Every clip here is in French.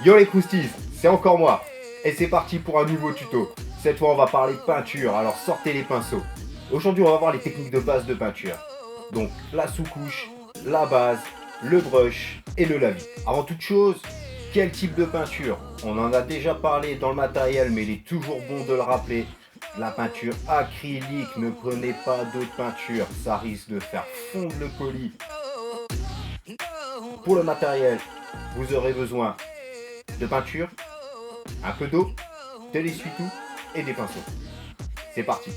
Yo les croustilles, c'est encore moi. Et c'est parti pour un nouveau tuto. Cette fois on va parler peinture, alors sortez les pinceaux. Aujourd'hui on va voir les techniques de base de peinture. Donc la sous-couche, la base, le brush et le lavis. Avant toute chose, quel type de peinture? On en a déjà parlé dans le matériel, mais il est toujours bon de le rappeler. La peinture acrylique, ne prenez pas d'autre peinture, ça risque de faire fondre le colis. Pour le matériel, vous aurez besoin de peinture, un peu d'eau, de l'essuie-tout et des pinceaux. C'est parti.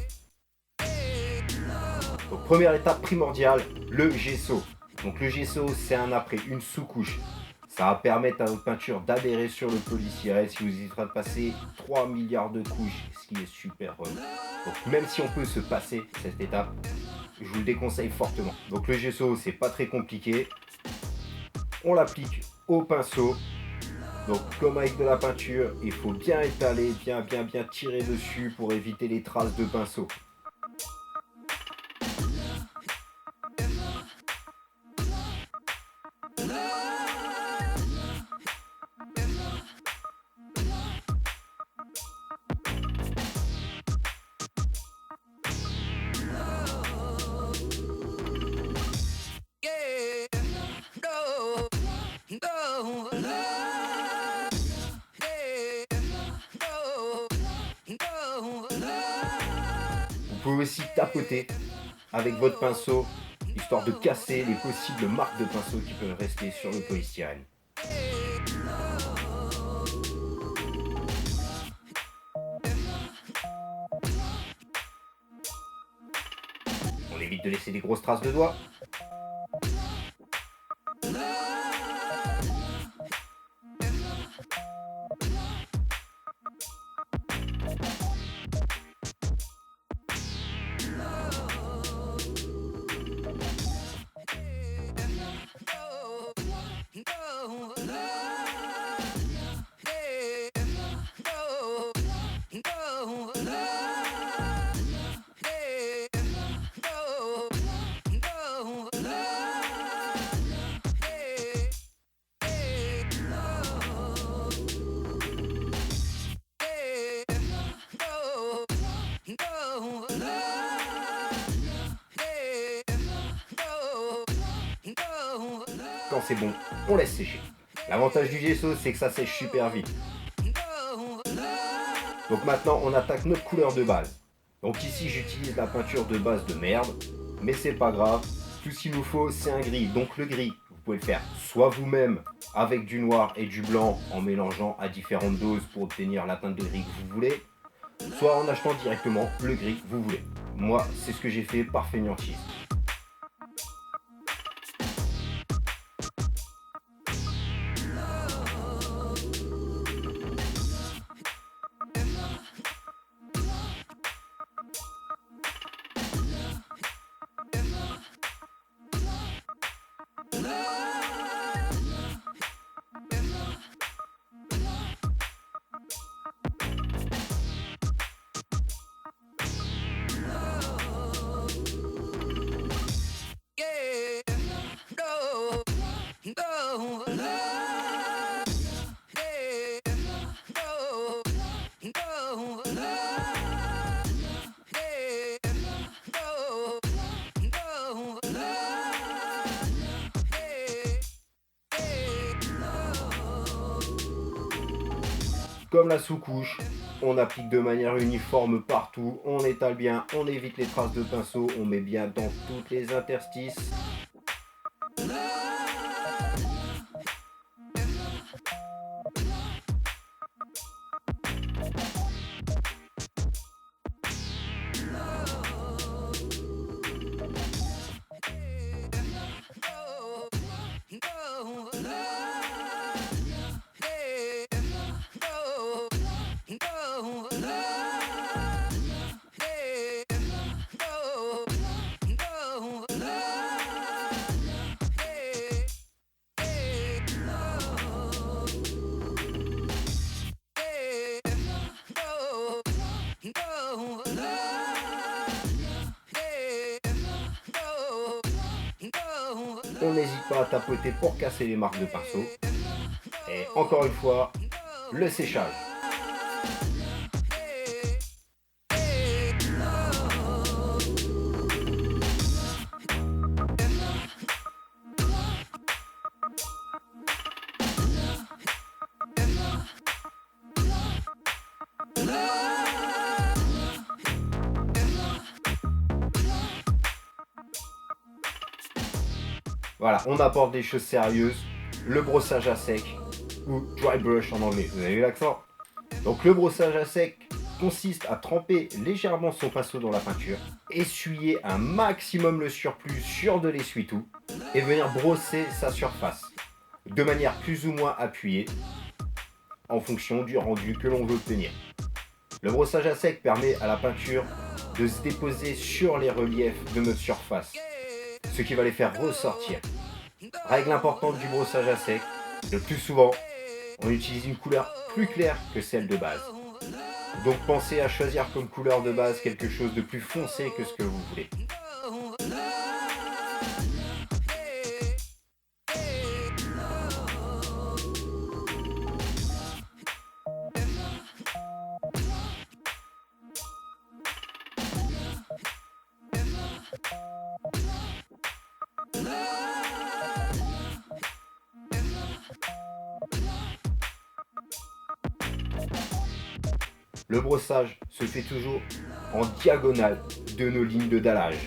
Donc première étape primordiale, le gesso. Donc le gesso, c'est un après, une sous-couche. Ça va permettre à votre peinture d'adhérer sur le polystyrène si vous êtes en train de passer 3 milliards de couches, ce qui est super relou. Donc même si on peut se passer cette étape, je vous le déconseille fortement. Donc le gesso, c'est pas très compliqué. On l'applique au pinceau. Donc comme avec de la peinture, il faut bien étaler, bien tirer dessus pour éviter les traces de pinceau. Vous pouvez aussi tapoter avec votre pinceau, histoire de casser les possibles marques de pinceau qui peuvent rester sur le polystyrène. On évite de laisser des grosses traces de doigts. Quand c'est bon, on laisse sécher. L'avantage du gesso, c'est que ça sèche super vite. Donc maintenant, on attaque notre couleur de base. Donc ici, j'utilise la peinture de base de merde, mais c'est pas grave. Tout ce qu'il nous faut, c'est un gris. Donc le gris, vous pouvez le faire soit vous-même avec du noir et du blanc en mélangeant à différentes doses pour obtenir la teinte de gris que vous voulez, soit en achetant directement le gris que vous voulez. Moi, c'est ce que j'ai fait par fainéantise. Comme la sous-couche, on applique de manière uniforme partout, on étale bien, on évite les traces de pinceau, on met bien dans toutes les interstices. On n'hésite pas à tapoter pour casser les marques de pinceau. Et encore une fois, le séchage. Voilà, on apporte des choses sérieuses, le brossage à sec ou dry brush en anglais. Vous avez vu l'accent? Donc le brossage à sec consiste à tremper légèrement son pinceau dans la peinture, essuyer un maximum le surplus sur de l'essuie-tout et venir brosser sa surface de manière plus ou moins appuyée en fonction du rendu que l'on veut obtenir. Le brossage à sec permet à la peinture de se déposer sur les reliefs de notre surface, ce qui va les faire ressortir. Règle importante du brossage à sec, le plus souvent, on utilise une couleur plus claire que celle de base. Donc pensez à choisir comme couleur de base quelque chose de plus foncé que ce que vous voulez. Le brossage se fait toujours en diagonale de nos lignes de dallage.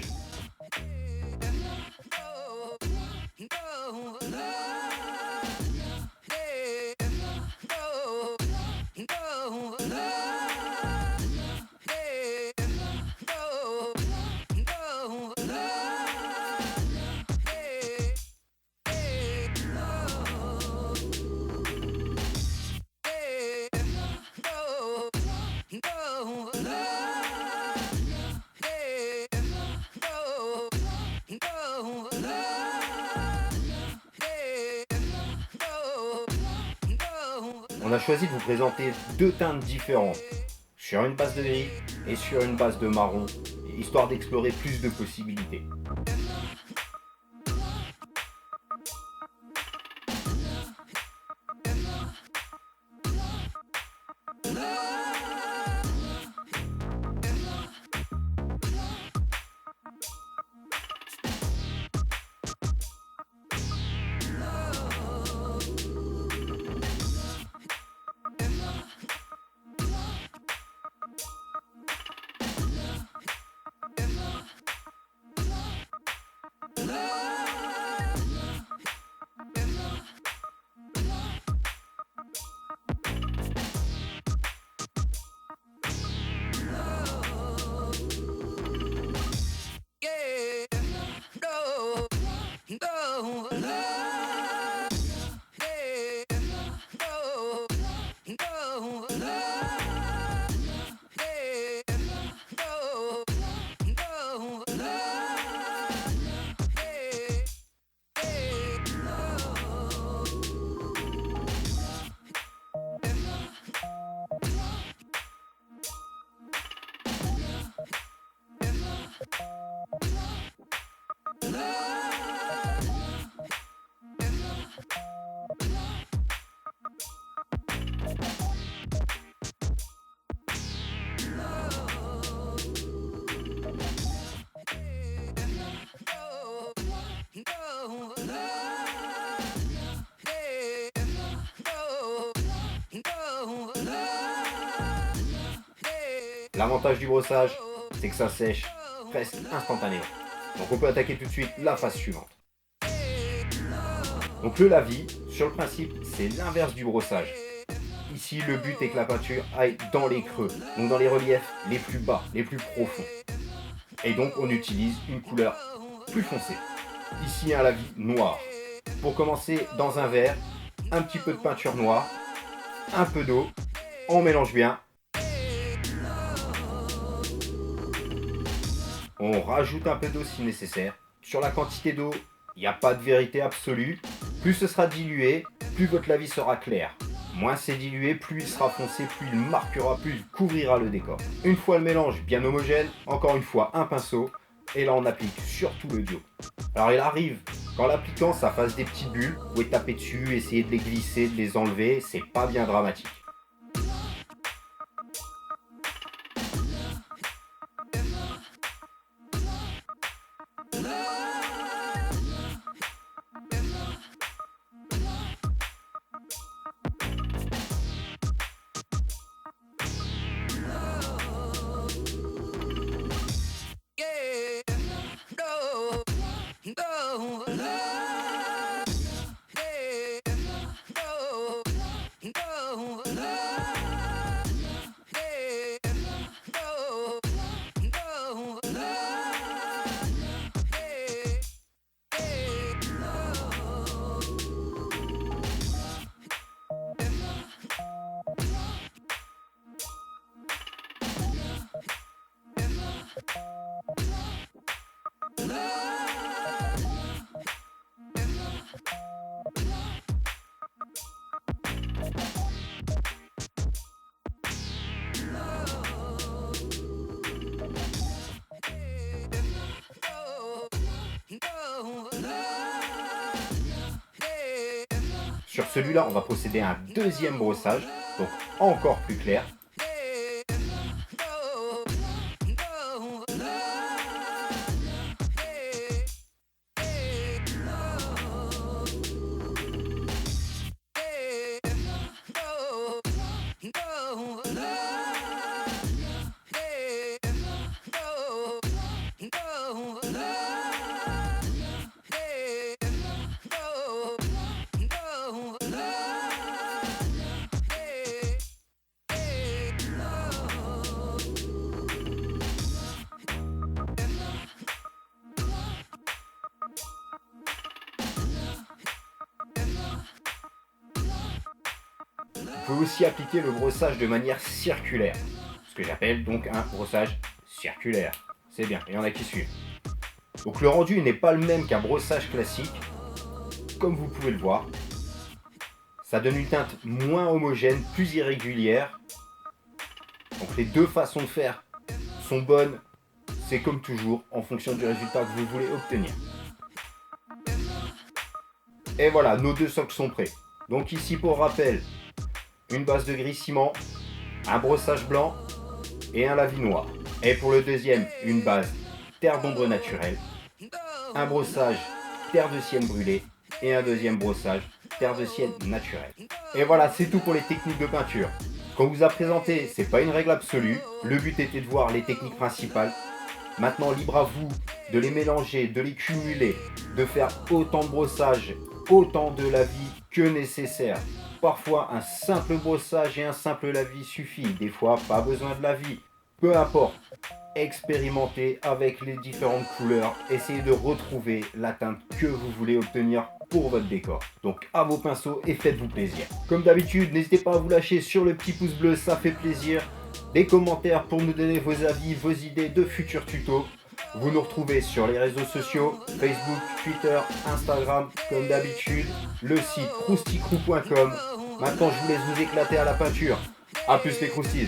On a choisi de vous présenter deux teintes différentes, sur une base de gris et sur une base de marron, histoire d'explorer plus de possibilités. L'avantage du brossage, c'est que ça sèche presque instantanément. Donc on peut attaquer tout de suite la phase suivante. Donc le lavis, sur le principe, c'est l'inverse du brossage. Ici, le but est que la peinture aille dans les creux, donc dans les reliefs les plus bas, les plus profonds. Et donc on utilise une couleur plus foncée. Ici un lavis noir. Pour commencer, dans un verre, un petit peu de peinture noire, un peu d'eau, on mélange bien. On rajoute un peu d'eau si nécessaire. Sur la quantité d'eau, il n'y a pas de vérité absolue. Plus ce sera dilué, plus votre lavis sera clair. Moins c'est dilué, plus il sera foncé, plus il marquera, plus il couvrira le décor. Une fois le mélange bien homogène, encore une fois un pinceau, et là on applique sur tout le duo. Alors il arrive Qu'en l'appliquant, ça fasse des petites bulles, vous pouvez taper dessus, essayer de les glisser, de les enlever, c'est pas bien dramatique. Sur celui-là, on va procéder à un deuxième brossage, donc encore plus clair. Vous pouvez aussi appliquer le brossage de manière circulaire, ce que j'appelle donc un brossage circulaire. C'est bien, il y en a qui suivent. Donc le rendu n'est pas le même qu'un brossage classique, comme vous pouvez le voir. Ça donne une teinte moins homogène, plus irrégulière. Donc les deux façons de faire sont bonnes, c'est comme toujours, en fonction du résultat que vous voulez obtenir. Et voilà, nos deux socles sont prêts. Donc ici pour rappel, une base de gris ciment, un brossage blanc et un lavis noir. Et pour le deuxième, une base terre d'ombre naturelle, un brossage terre de sienne brûlée et un deuxième brossage terre de sienne naturelle. Et voilà, c'est tout pour les techniques de peinture. Qu'on vous a présenté, c'est pas une règle absolue. Le but était de voir les techniques principales. Maintenant, libre à vous de les mélanger, de les cumuler, de faire autant de brossage, autant de lavis que nécessaire. Parfois, un simple brossage et un simple lavis suffit. Des fois, pas besoin de lavis. Peu importe. Expérimentez avec les différentes couleurs. Essayez de retrouver la teinte que vous voulez obtenir pour votre décor. Donc, à vos pinceaux et faites-vous plaisir. Comme d'habitude, n'hésitez pas à vous lâcher sur le petit pouce bleu, ça fait plaisir. Des commentaires pour nous donner vos avis, vos idées de futurs tutos. Vous nous retrouvez sur les réseaux sociaux, Facebook, Twitter, Instagram, comme d'habitude, le site crousticrou.com. Maintenant, je vous laisse vous éclater à la peinture. A plus les croustilles.